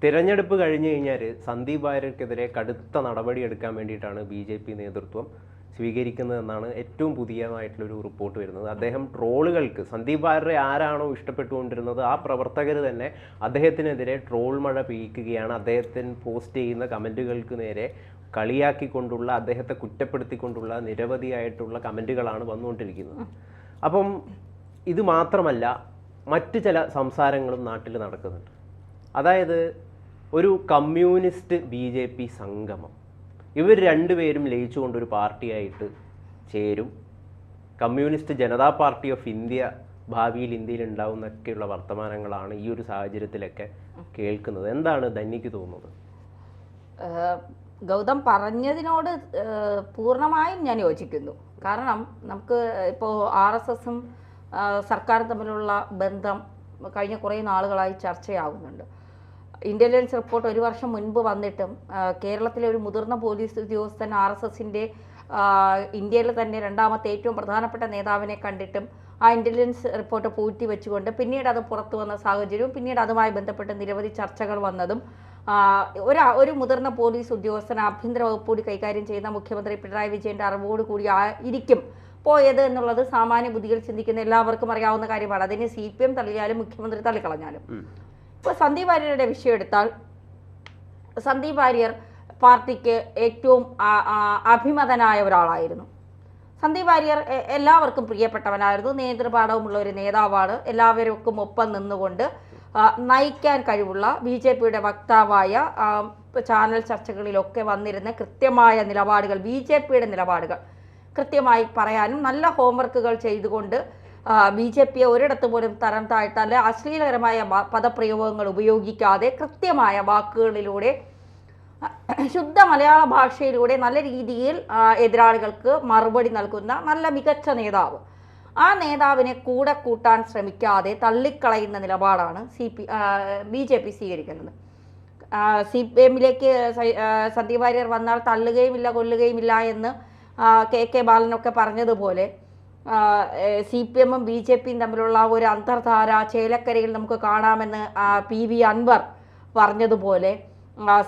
തിരഞ്ഞെടുപ്പ് കഴിഞ്ഞു കഴിഞ്ഞാൽ സന്ദീപ് വാര്യർക്കെതിരെ കടുത്ത നടപടിയെടുക്കാൻ വേണ്ടിയിട്ടാണ് BJP നേതൃത്വം സ്വീകരിക്കുന്നതെന്നാണ് ഏറ്റവും പുതിയതായിട്ടുള്ളൊരു റിപ്പോർട്ട് വരുന്നത്. അദ്ദേഹം ട്രോളുകൾക്ക് സന്ദീപ് വാര്യരെ ആരാണോ ഇഷ്ടപ്പെട്ടുകൊണ്ടിരുന്നത് ആ പ്രവർത്തകർ തന്നെ അദ്ദേഹത്തിനെതിരെ ട്രോൾ മഴ പെയ്യിക്കുകയാണ്. അദ്ദേഹത്തിന് പോസ്റ്റ് ചെയ്യുന്ന കമൻറ്റുകൾക്ക് നേരെ കളിയാക്കിക്കൊണ്ടുള്ള, അദ്ദേഹത്തെ കുറ്റപ്പെടുത്തിക്കൊണ്ടുള്ള നിരവധിയായിട്ടുള്ള കമൻറ്റുകളാണ് വന്നുകൊണ്ടിരിക്കുന്നത്. അപ്പം ഇത് മാത്രമല്ല, മറ്റ് ചില സംസാരങ്ങളും നാട്ടിൽ നടക്കുന്നുണ്ട്. അതായത് ഒരു കമ്മ്യൂണിസ്റ്റ് BJP സംഗമം, ഇവർ രണ്ടുപേരും ലയിച്ചുകൊണ്ടൊരു പാർട്ടിയായിട്ട് ചേരും. Communist Janata party of India ഭാവിയിൽ ഇന്ത്യയിൽ ഉണ്ടാവുന്നൊക്കെയുള്ള വർത്തമാനങ്ങളാണ് ഈ ഒരു സാഹചര്യത്തിലൊക്കെ കേൾക്കുന്നത്. എന്താണ് ധന്യക്ക് തോന്നുന്നത്? ഗൗതം പറഞ്ഞതിനോട് പൂർണ്ണമായും ഞാൻ യോജിക്കുന്നു. കാരണം നമുക്ക് ഇപ്പോൾ RSSും സർക്കാരും തമ്മിലുള്ള ബന്ധം കഴിഞ്ഞ കുറേ നാളുകളായി ചർച്ചയാകുന്നുണ്ട്. ഇന്റലിജൻസ് റിപ്പോർട്ട് ഒരു വർഷം മുൻപ് വന്നിട്ടും കേരളത്തിലെ ഒരു മുതിർന്ന പോലീസ് ഉദ്യോഗസ്ഥൻ RSSന്റെ ഇന്ത്യയിൽ തന്നെ രണ്ടാമത്തെ ഏറ്റവും പ്രധാനപ്പെട്ട നേതാവിനെ കണ്ടിട്ടും ആ ഇന്റലിജൻസ് റിപ്പോർട്ട് പൂഴ്ത്തി വെച്ചുകൊണ്ട് പിന്നീട് അത് പുറത്തു വന്ന സാഹചര്യവും പിന്നീട് അതുമായി ബന്ധപ്പെട്ട് നിരവധി ചർച്ചകൾ വന്നതും ഒരു മുതിർന്ന പോലീസ് ഉദ്യോഗസ്ഥൻ ആഭ്യന്തര വകുപ്പ് കൂടി കൈകാര്യം ചെയ്യുന്ന മുഖ്യമന്ത്രി പിണറായി വിജയന്റെ അറിവോട് കൂടി ഇരിക്കും പോയത് എന്നുള്ളത് സാമാന്യ ബുദ്ധികൾ ചിന്തിക്കുന്ന എല്ലാവർക്കും അറിയാവുന്ന കാര്യമാണ്. അതിന് CPM തള്ളിയാലും മുഖ്യമന്ത്രി തള്ളിക്കളഞ്ഞാലും. ഇപ്പോൾ സന്ദീപ് വാര്യരുടെ വിഷയം എടുത്താൽ, സന്ദീപ് വാര്യർ പാർട്ടിക്ക് ഏറ്റവും അഭിമതനായ ഒരാളായിരുന്നു. സന്ദീപ് വാര്യർ എല്ലാവർക്കും പ്രിയപ്പെട്ടവനായിരുന്നു. നേതൃപാഠവുമുള്ള ഒരു നേതാവാണ്. എല്ലാവർക്കും ഒപ്പം നിന്നുകൊണ്ട് നയിക്കാൻ കഴിവുള്ള BJPയുടെ വക്താവായ ചാനൽ ചർച്ചകളിലൊക്കെ വന്നിരുന്ന കൃത്യമായ നിലപാടുകൾ, BJPയുടെ നിലപാടുകൾ കൃത്യമായി പറയാനും നല്ല ഹോംവർക്കുകൾ ചെയ്തുകൊണ്ട് BJPയെ ഒരിടത്ത് പോലും തരം താഴ്ത്താതെ അശ്ലീലകരമായ പദപ്രയോഗങ്ങൾ ഉപയോഗിക്കാതെ കൃത്യമായ വാക്കുകളിലൂടെ ശുദ്ധ മലയാള ഭാഷയിലൂടെ നല്ല രീതിയിൽ എതിരാളികൾക്ക് മറുപടി നൽകുന്ന നല്ല മികച്ച നേതാവ്. ആ നേതാവിനെ കൂടെ കൂട്ടാൻ ശ്രമിക്കാതെ തള്ളിക്കളയുന്ന നിലപാടാണ് BJP സ്വീകരിക്കുന്നത്. CPMലേക്ക് സന്ദീപ് വാര്യർ വന്നാൽ തള്ളുകയുമില്ല കൊല്ലുകയുമില്ല എന്ന് KK ബാലനൊക്കെ പറഞ്ഞതുപോലെ CPMും BJPയും തമ്മിലുള്ള ഒരു അന്തർധാര ചേലക്കരയിൽ നമുക്ക് കാണാമെന്ന് PV അൻവർ പറഞ്ഞതുപോലെ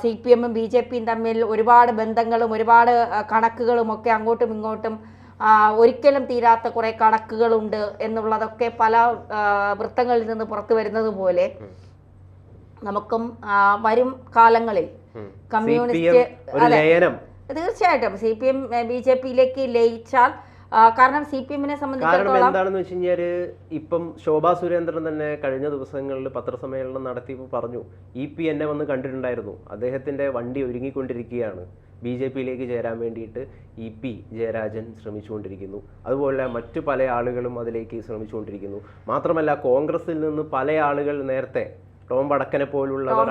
CPMും BJPയും തമ്മിൽ ഒരുപാട് ബന്ധങ്ങളും ഒരുപാട് കണക്കുകളും ഒക്കെ അങ്ങോട്ടും ഇങ്ങോട്ടും ഒരിക്കലും തീരാത്ത കുറേ കണക്കുകളുണ്ട് എന്നുള്ളതൊക്കെ പല വൃത്തങ്ങളിൽ നിന്ന് പുറത്തു വരുന്നത് പോലെ നമുക്കും വരും കാലങ്ങളിൽ കമ്മ്യൂണിസ്റ്റ് തീർച്ചയായിട്ടും CPM BJPയിലേക്ക് ലയിച്ചാൽ, കാരണം CPMനെ സംബന്ധിച്ചിടത്തോളം എന്താണെന്ന് വെച്ച് കഴിഞ്ഞാല് ഇപ്പം ശോഭാ സുരേന്ദ്രൻ തന്നെ കഴിഞ്ഞ ദിവസങ്ങളിൽ പത്രസമ്മേളനം നടത്തിയപ്പോൾ പറഞ്ഞു, EP എന്നെ വന്ന് കണ്ടിട്ടുണ്ടായിരുന്നു, അദ്ദേഹത്തിന്റെ വണ്ടി ഒരുങ്ങിക്കൊണ്ടിരിക്കുകയാണ്, BJPയിലേക്ക് ചേരാൻ വേണ്ടിയിട്ട് EP ജയരാജൻ ശ്രമിച്ചുകൊണ്ടിരിക്കുന്നു, അതുപോലെ മറ്റു പല ആളുകളും അതിലേക്ക് ശ്രമിച്ചുകൊണ്ടിരിക്കുന്നു. മാത്രമല്ല കോൺഗ്രസിൽ നിന്ന് പല ആളുകൾ നേരത്തെ ടോം വടക്കനെ പോലുള്ളവർ,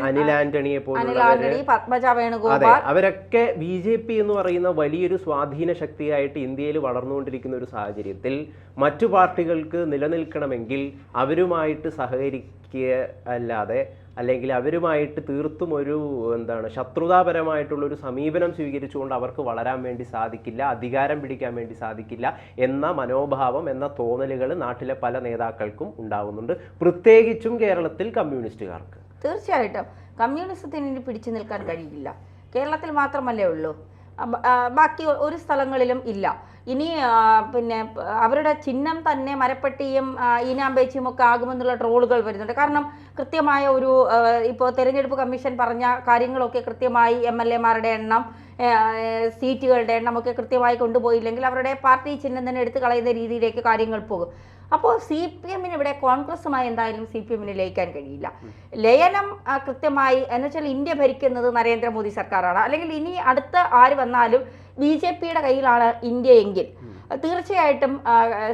അനിൽ ആന്റണിയെ പോലുള്ളവർ, അവരൊക്കെ BJP എന്ന് പറയുന്ന വലിയൊരു സ്വാധീന ശക്തിയായിട്ട് ഇന്ത്യയിൽ വളർന്നുകൊണ്ടിരിക്കുന്ന ഒരു സാഹചര്യത്തിൽ മറ്റു പാർട്ടികൾക്ക് നിലനിൽക്കണമെങ്കിൽ അവരുമായിട്ട് സഹകരിക്കുക അല്ലാതെ, അല്ലെങ്കിൽ അവരുമായിട്ട് തീർത്തും ഒരു ശത്രുതാപരമായിട്ടുള്ളൊരു സമീപനം സ്വീകരിച്ചുകൊണ്ട് അവർക്ക് വളരാൻ വേണ്ടി സാധിക്കില്ല, അധികാരം പിടിക്കാൻ വേണ്ടി സാധിക്കില്ല എന്ന മനോഭാവം, എന്ന തോന്നലുകൾ നാട്ടിലെ പല നേതാക്കൾക്കും ഉണ്ടാകുന്നുണ്ട്, പ്രത്യേകിച്ചും കേരളത്തിൽ കമ്മ്യൂണിസ്റ്റുകാർക്ക്. തീർച്ചയായിട്ടും കമ്മ്യൂണിസത്തിന് ഇനി പിടിച്ചു നിൽക്കാൻ കഴിയില്ല. കേരളത്തിൽ മാത്രമല്ലേ ഉള്ളൂ, ബാക്കി ഒരു സ്ഥലങ്ങളിലും ഇല്ല. ഇനി പിന്നെ അവരുടെ ചിഹ്നം തന്നെ മരപ്പെട്ടിയും ഈനാമ്പേച്ചിയും ഒക്കെ ആകുമെന്നുള്ള ട്രോളുകൾ വരുന്നുണ്ട്. കാരണം കൃത്യമായ ഒരു ഇപ്പോൾ തെരഞ്ഞെടുപ്പ് കമ്മീഷൻ പറഞ്ഞ കാര്യങ്ങളൊക്കെ കൃത്യമായി MLA-മാരുടെ എണ്ണം, സീറ്റുകളുടെ എണ്ണമൊക്കെ കൃത്യമായി കൊണ്ടുപോയില്ലെങ്കിൽ അവരുടെ പാർട്ടി ചിഹ്നം തന്നെ എടുത്തു കളയുന്ന രീതിയിലേക്ക് കാര്യങ്ങൾ പോകും. അപ്പോൾ CPMന് ഇവിടെ കോൺഗ്രസുമായി എന്തായാലും CPMന് ലയിക്കാൻ കഴിയില്ല. ലയനം കൃത്യമായി എന്നുവെച്ചാൽ ഇന്ത്യ ഭരിക്കുന്നത് നരേന്ദ്രമോദി സർക്കാരാണ്, അല്ലെങ്കിൽ ഇനി അടുത്ത ആര് വന്നാലും BJPയുടെ കയ്യിലാണ് ഇന്ത്യ എങ്കിൽ തീർച്ചയായിട്ടും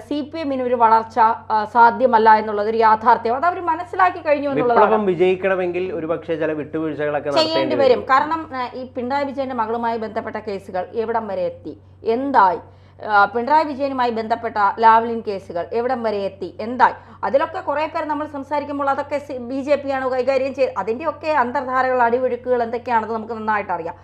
CPMന് ഒരു വളർച്ച സാധ്യമല്ല എന്നുള്ളത് ഒരു യാഥാർത്ഥ്യം. അത് അവർ മനസ്സിലാക്കി കഴിഞ്ഞു എന്നുള്ളതാണ്. വിജയിക്കണമെങ്കിൽ ഒരുപക്ഷെ ചില വിട്ടുവീഴ്ചകളൊക്കെ ചെയ്യേണ്ടി വരും. കാരണം ഈ പിണറായി വിജയന്റെ മകളുമായി ബന്ധപ്പെട്ട കേസുകൾ എവിടം വരെ എത്തി, എന്തായി, പിണറായി വിജയനുമായി ബന്ധപ്പെട്ട ലാവ്ലിൻ കേസുകൾ എവിടം വരെ എത്തി, എന്തായി, അതിലൊക്കെ കുറേ പേർ നമ്മൾ സംസാരിക്കുമ്പോൾ അതൊക്കെ BJP ആണ് കൈകാര്യം ചെയ്ത്, അതിൻ്റെയൊക്കെ അന്തർധാരകൾ, അടിയൊഴുക്കുകൾ എന്തൊക്കെയാണെന്ന് നമുക്ക് നന്നായിട്ട് അറിയാം.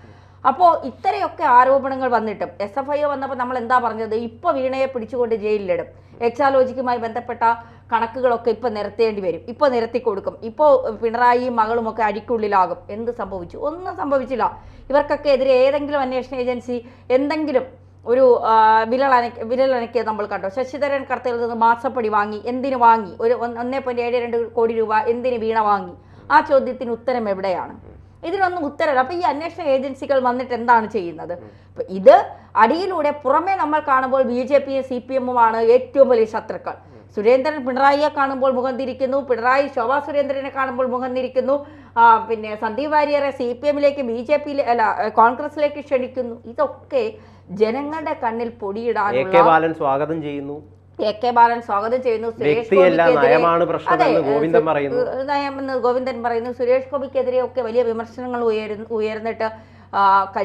അപ്പോൾ ഇത്രയൊക്കെ ആരോപണങ്ങൾ വന്നിട്ടും SFI വന്നപ്പോൾ നമ്മൾ എന്താ പറഞ്ഞത്, ഇപ്പോൾ വീണയെ പിടിച്ചുകൊണ്ട് ജയിലിലിടും, എക്സാലോജിക്കുമായി ബന്ധപ്പെട്ട കണക്കുകളൊക്കെ ഇപ്പൊ നിരത്തേണ്ടി വരും, ഇപ്പൊ നിരത്തി കൊടുക്കും, ഇപ്പോൾ പിണറായിയും മകളും ഒക്കെ അടിക്കുള്ളിലാകും. എന്ത് സംഭവിച്ചു? ഒന്നും സംഭവിച്ചില്ല. ഇവർക്കൊക്കെ എതിരെ ഏതെങ്കിലും അന്വേഷണ ഏജൻസി എന്തെങ്കിലും ഒരു വിരലനക്കിയത് നമ്മൾ കണ്ടോ? ശശിധരൻ കടത്തിൽ നിന്ന് മാസപ്പടി വാങ്ങി, എന്തിനു വാങ്ങി? ഒരു 1.72 കോടി രൂപ എന്തിന് വീണ വാങ്ങി? ആ ചോദ്യത്തിന് ഉത്തരം എവിടെയാണ്? ഇതിനൊന്നും ഉത്തരവില്ല. അപ്പൊ ഈ അന്വേഷണ ഏജൻസികൾ വന്നിട്ട് എന്താണ് ചെയ്യുന്നത്? ഇത് അടിയിലൂടെ പുറമെ നമ്മൾ കാണുമ്പോൾ BJP-യും CPM-ഉമാണ് ഏറ്റവും വലിയ ശത്രുക്കൾ. സുരേന്ദ്രൻ പിണറായിയെ കാണുമ്പോൾ മുഖം തിരിക്കുന്നു, പിണറായി ശോഭാ സുരേന്ദ്രനെ കാണുമ്പോൾ മുഖം തിരിക്കുന്നു, പിന്നെ സന്ദീപ് വാര്യരെ CPM-ലേക്ക് BJP കോൺഗ്രസിലേക്ക് ക്ഷണിക്കുന്നു. ഇതൊക്കെ ജനങ്ങളുടെ കണ്ണിൽ പൊടിയിടാനുള്ള സ്വാഗതം ചെയ്യുന്നു. AK ബാലൻ സ്വാഗതം ചെയ്യുന്നു. ഗോവിന്ദൻ പറയുന്നു. സുരേഷ് ഗോപിക്കെതിരെ ഒക്കെ വലിയ വിമർശനങ്ങൾ ഉയർന്നിട്ട്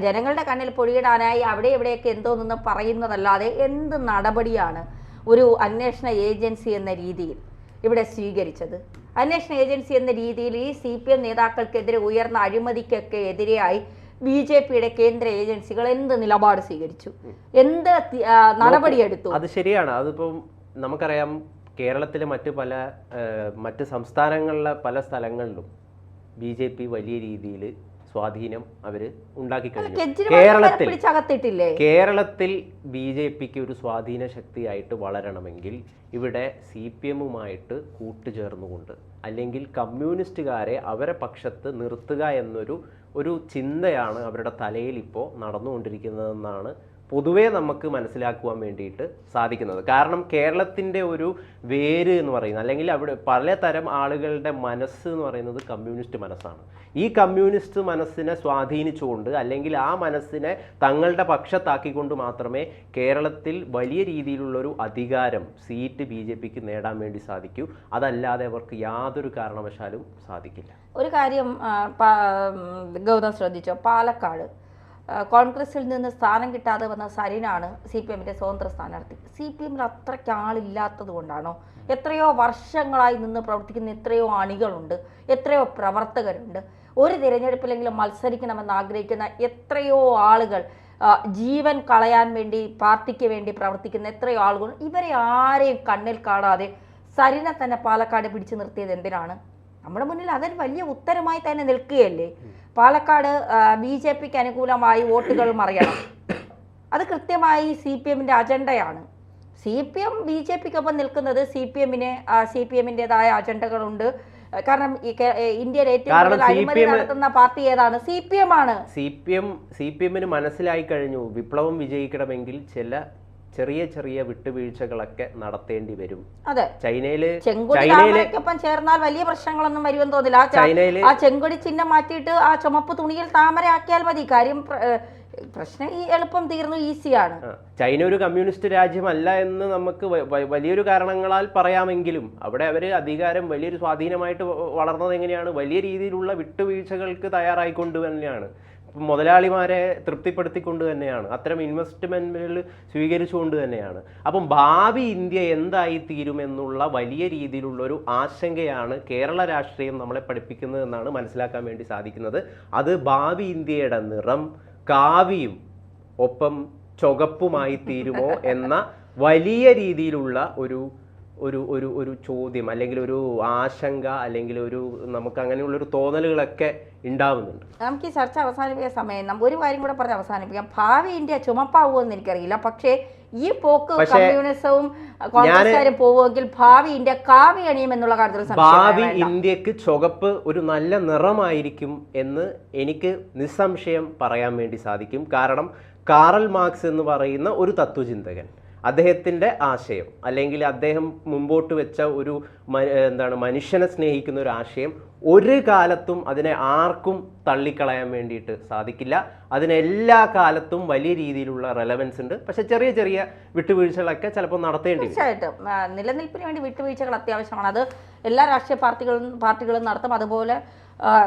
ജനങ്ങളുടെ കണ്ണിൽ പൊടിയിടാനായി അവിടെ ഇവിടെയൊക്കെ എന്തോ നിന്ന് പറയുന്നതല്ലാതെ എന്ത് നടപടിയാണ് ഒരു അന്വേഷണ ഏജൻസി എന്ന രീതിയിൽ ഇവിടെ സ്വീകരിച്ചത്? അന്വേഷണ ഏജൻസി എന്ന രീതിയിൽ ഈ CPM നേതാക്കൾക്കെതിരെ ഉയർന്ന അഴിമതിക്കൊക്കെ എതിരെയായി BJP-യുടെ കേന്ദ്ര ഏജൻസികൾ എന്ത് നിലപാട് സ്വീകരിച്ചു? എന്ത് നടപടിയെടുത്തു? അത് ശരിയാണ്. അതിപ്പം നമുക്കറിയാം, കേരളത്തിലെ മറ്റ് സംസ്ഥാനങ്ങളിലെ പല സ്ഥലങ്ങളിലും BJP വലിയ രീതിയിൽ സ്വാധീനം അവര് ഉണ്ടാക്കി കഴിഞ്ഞു. കേരളത്തിൽ BJP-ക്ക് ഒരു സ്വാധീന ശക്തിയായിട്ട് വളരണമെങ്കിൽ ഇവിടെ CPM-ഉമായിട്ട് കൂട്ടുചേർന്നുകൊണ്ട് അല്ലെങ്കിൽ കമ്മ്യൂണിസ്റ്റുകാരെ അവരെ പക്ഷത്ത് നിർത്തുക എന്നൊരു ചിന്തയാണ് അവരുടെ തലയിൽ ഇപ്പോൾ നടന്നുകൊണ്ടിരിക്കുന്നതെന്നാണ് പൊതുവേ നമുക്ക് മനസ്സിലാക്കുവാൻ വേണ്ടിയിട്ട് സാധിക്കുന്നത്. കാരണം കേരളത്തിൻ്റെ ഒരു വേര് എന്ന് പറയുന്നത്, അല്ലെങ്കിൽ അവിടെ പലതരം ആളുകളുടെ മനസ്സ് എന്ന് പറയുന്നത് കമ്മ്യൂണിസ്റ്റ് മനസ്സാണ്. ഈ കമ്മ്യൂണിസ്റ്റ് മനസ്സിനെ സ്വാധീനിച്ചുകൊണ്ട് അല്ലെങ്കിൽ ആ മനസ്സിനെ തങ്ങളുടെ പക്ഷത്താക്കിക്കൊണ്ട് മാത്രമേ കേരളത്തിൽ വലിയ രീതിയിലുള്ളൊരു അധികാരം സീറ്റ് BJP-ക്ക് നേടാൻ വേണ്ടി സാധിക്കൂ. അതല്ലാതെ അവർക്ക് യാതൊരു കാരണവശാലും സാധിക്കില്ല. ഒരു കാര്യം ഗൗതം ശ്രദ്ധിച്ചോ? പാലക്കാട് കോൺഗ്രസിൽ നിന്ന് സ്ഥാനം കിട്ടാതെ വന്ന സരിനാണ് CPM-ന്റെ സ്വതന്ത്ര സ്ഥാനാർത്ഥി. CPM-ൽ അത്രയ്ക്ക് ആളില്ലാത്തത് കൊണ്ടാണോ? എത്രയോ വർഷങ്ങളായി നിന്ന് പ്രവർത്തിക്കുന്ന എത്രയോ അണികളുണ്ട്, എത്രയോ പ്രവർത്തകരുണ്ട്. ഒരു തിരഞ്ഞെടുപ്പിലെങ്കിലും മത്സരിക്കണമെന്ന് ആഗ്രഹിക്കുന്ന എത്രയോ ആളുകൾ, ജീവൻ കളയാൻ വേണ്ടി പാർട്ടിക്ക് വേണ്ടി പ്രവർത്തിക്കുന്ന എത്രയോ ആളുകൾ. ഇവരെ ആരെയും കണ്ണിൽ കാണാതെ സരിനെ തന്നെ പാലക്കാട് പിടിച്ചു നിർത്തിയത് എന്തിനാണ്? നമ്മുടെ മുന്നിൽ അതൊരു വലിയ ഉത്തരമായി തന്നെ നിൽക്കുകയല്ലേ. പാലക്കാട് BJP-ക്ക് അനുകൂലമായി വോട്ടുകൾ മറിയണം. അത് കൃത്യമായി CPM-ന്റെ അജണ്ടയാണ്. CPM BJP-ക്കൊപ്പം നിൽക്കുന്നത് CPM-ന്റേതായ അജണ്ടകളുണ്ട്. കാരണം ഇന്ത്യയിൽ ഏറ്റവും കൂടുതൽ അഴിമതി നടത്തുന്ന പാർട്ടി ഏതാണ്? CPM-ആണ്. CPM-ന് മനസ്സിലായി കഴിഞ്ഞു, വിപ്ലവം വിജയിക്കണമെങ്കിൽ ചെറിയ ചെറിയ വിട്ടുവീഴ്ചകളൊക്കെ നടത്തേണ്ടി വരും. അതെ, ചെങ്കൊടിക്കൊപ്പം ചേർന്നാൽ വലിയ പ്രശ്നങ്ങളൊന്നും വരുമെന്ന് തോന്നില്ല. ആ ചെങ്കൊടി ചിഹ്നം മാറ്റിയിട്ട് ആ ചുമപ്പ് തുണിയിൽ താമര ആക്കിയാൽ മതി. കാര്യം പ്രശ്നം എളുപ്പം തീർന്നു, ഈസിയാണ്. ചൈന ഒരു കമ്മ്യൂണിസ്റ്റ് രാജ്യമല്ല എന്ന് നമുക്ക് വലിയൊരു കാരണങ്ങളാൽ പറയാമെങ്കിലും അവിടെ അവര് അധികാരം വലിയൊരു സ്വാധീനമായിട്ട് വളർന്നത് എങ്ങനെയാണ്? വലിയ രീതിയിലുള്ള വിട്ടുവീഴ്ചകൾക്ക് തയ്യാറായിക്കൊണ്ട് തന്നെയാണ്. മുതലാളിമാരെ തൃപ്തിപ്പെടുത്തിക്കൊണ്ട് തന്നെയാണ്, അത്തരം ഇൻവെസ്റ്റ്മെന്റുകൾ സ്വീകരിച്ചുകൊണ്ട് തന്നെയാണ്. അപ്പം ഭാവി ഇന്ത്യ എന്തായിത്തീരുമെന്നുള്ള വലിയ രീതിയിലുള്ളൊരു ആശങ്കയാണ് കേരള രാഷ്ട്രീയം നമ്മളെ പഠിപ്പിക്കുന്നത് എന്നാണ് മനസ്സിലാക്കാൻ വേണ്ടി സാധിക്കുന്നത്. അത് ഭാവി ഇന്ത്യയുടെ നിറം കാവിയും ഒപ്പം ചുവപ്പുമായി തീരുമോ എന്ന വലിയ രീതിയിലുള്ള ഒരു ചോദ്യം, അല്ലെങ്കിൽ ഒരു ആശങ്ക, അല്ലെങ്കിൽ നമുക്ക് അങ്ങനെയുള്ളൊരു തോന്നലുകളൊക്കെ ഉണ്ടാവുന്നുണ്ട്. നമുക്ക് ഈ ചർച്ച അവസാനിപ്പിക്കാൻ സമയം ഒരു കാര്യം കൂടെ പറഞ്ഞ് അവസാനിപ്പിക്കാം. ഭാവി ഇന്ത്യ ചുമപ്പാവുമെന്ന് എനിക്കറിയില്ല, പക്ഷേ ഈ പോക്ക് കമ്മ്യൂണിസവും കോൺഗ്രസ്സുകാരും പോവുമെങ്കിൽ ഭാവി ഇന്ത്യ കാവി അണിയും എന്നുള്ള കാര്യത്തിൽ ഭാവി ഇന്ത്യക്ക് ചുവപ്പ് ഒരു നല്ല നിറമായിരിക്കും എന്ന് എനിക്ക് നിസ്സംശയം പറയാൻ വേണ്ടി സാധിക്കും. കാരണം കാറൽ മാർക്സ് എന്ന് പറയുന്ന ഒരു തത്വചിന്തകൻ, അദ്ദേഹത്തിൻ്റെ ആശയം, അല്ലെങ്കിൽ അദ്ദേഹം മുമ്പോട്ട് വെച്ച മനുഷ്യനെ സ്നേഹിക്കുന്ന ഒരു ആശയം ഒരു കാലത്തും അതിനെ ആർക്കും തള്ളിക്കളയാൻ വേണ്ടിയിട്ട് സാധിക്കില്ല. അതിനെല്ലാ കാലത്തും വലിയ രീതിയിലുള്ള റെലവൻസ് ഉണ്ട്. പക്ഷെ ചെറിയ ചെറിയ വിട്ടുവീഴ്ചകളൊക്കെ ചിലപ്പോൾ നടത്തേണ്ടി വരും. തീർച്ചയായിട്ടും നിലനിൽപ്പിന് വേണ്ടി വിട്ടുവീഴ്ചകൾ അത്യാവശ്യമാണ്. അത് എല്ലാ രാഷ്ട്രീയ പാർട്ടികളും നടത്തും. അതുപോലെ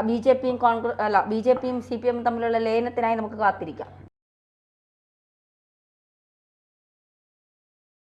BJP-യും CPM-ഉം തമ്മിലുള്ള ലയനത്തിനായി നമുക്ക് കാത്തിരിക്കാം.